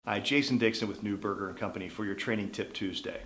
Hi, Jason Dixon with Neuberger & Company for your Training Tip Tuesday.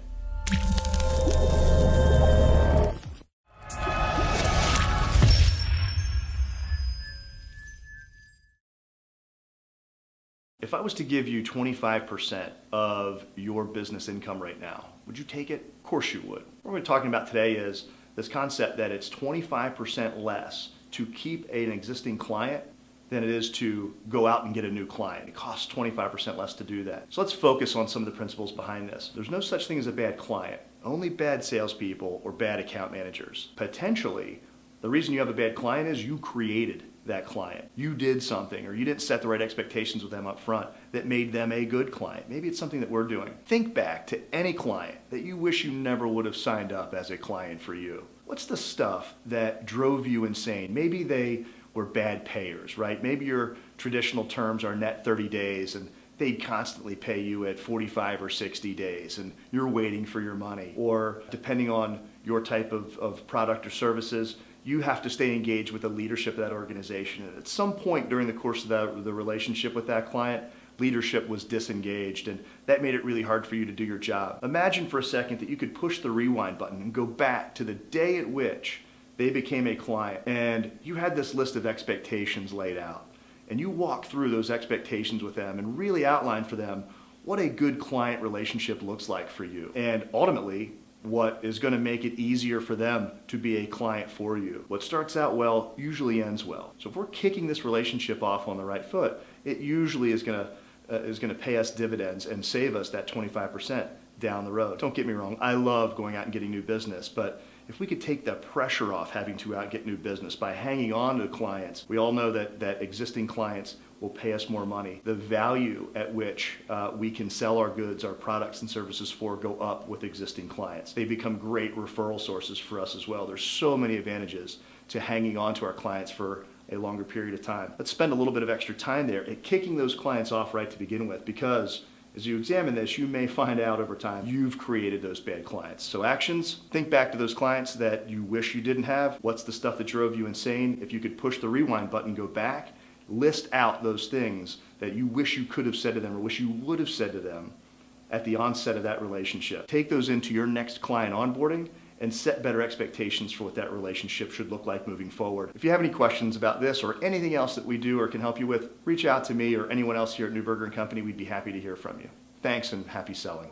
If I was to give you 25% of your business income right now, would you take it? Of course you would. What we're talking about today is this concept that it's 25% less to keep an existing client than it is to go out and get a new client. It costs 25% less to do that. So let's focus on some of the principles behind this. There's no such thing as a bad client, only bad salespeople or bad account managers. Potentially, the reason you have a bad client is you created that client. You did something, or you didn't set the right expectations with them up front that made them a good client. Maybe it's something that we're doing. Think back to any client that you wish you never would have signed up as a client for you. What's the stuff that drove you insane? Maybe they were bad payers, right? Maybe your traditional terms are net 30 days and they'd constantly pay you at 45 or 60 days and you're waiting for your money. Or depending on your type of product or services, you have to stay engaged with the leadership of that organization. And at some point during the course of the relationship with that client, leadership was disengaged and that made it really hard for you to do your job. Imagine for a second that you could push the rewind button and go back to the day at which they became a client and you had this list of expectations laid out and you walked through those expectations with them and really outlined for them what a good client relationship looks like for you. And ultimately, what is going to make it easier for them to be a client for you. What starts out well usually ends well. So if we're kicking this relationship off on the right foot, it usually is going to pay us dividends and save us that 25% down the road. Don't get me wrong, I love going out and getting new business, but if we could take the pressure off having to get new business by hanging on to clients, we all know that existing clients will pay us more money. The value at which we can sell our goods, our products and services for go up with existing clients. They become great referral sources for us as well. There's so many advantages to hanging on to our clients for a longer period of time. Let's spend a little bit of extra time there at kicking those clients off right to begin with, because as you examine this, you may find out over time you've created those bad clients. So actions, think back to those clients that you wish you didn't have. What's the stuff that drove you insane? If you could push the rewind button, go back, list out those things that you wish you could have said to them or wish you would have said to them at the onset of that relationship. Take those into your next client onboarding and set better expectations for what that relationship should look like moving forward. If you have any questions about this or anything else that we do or can help you with, reach out to me or anyone else here at Neuberger & Company. We'd be happy to hear from you. Thanks and happy selling.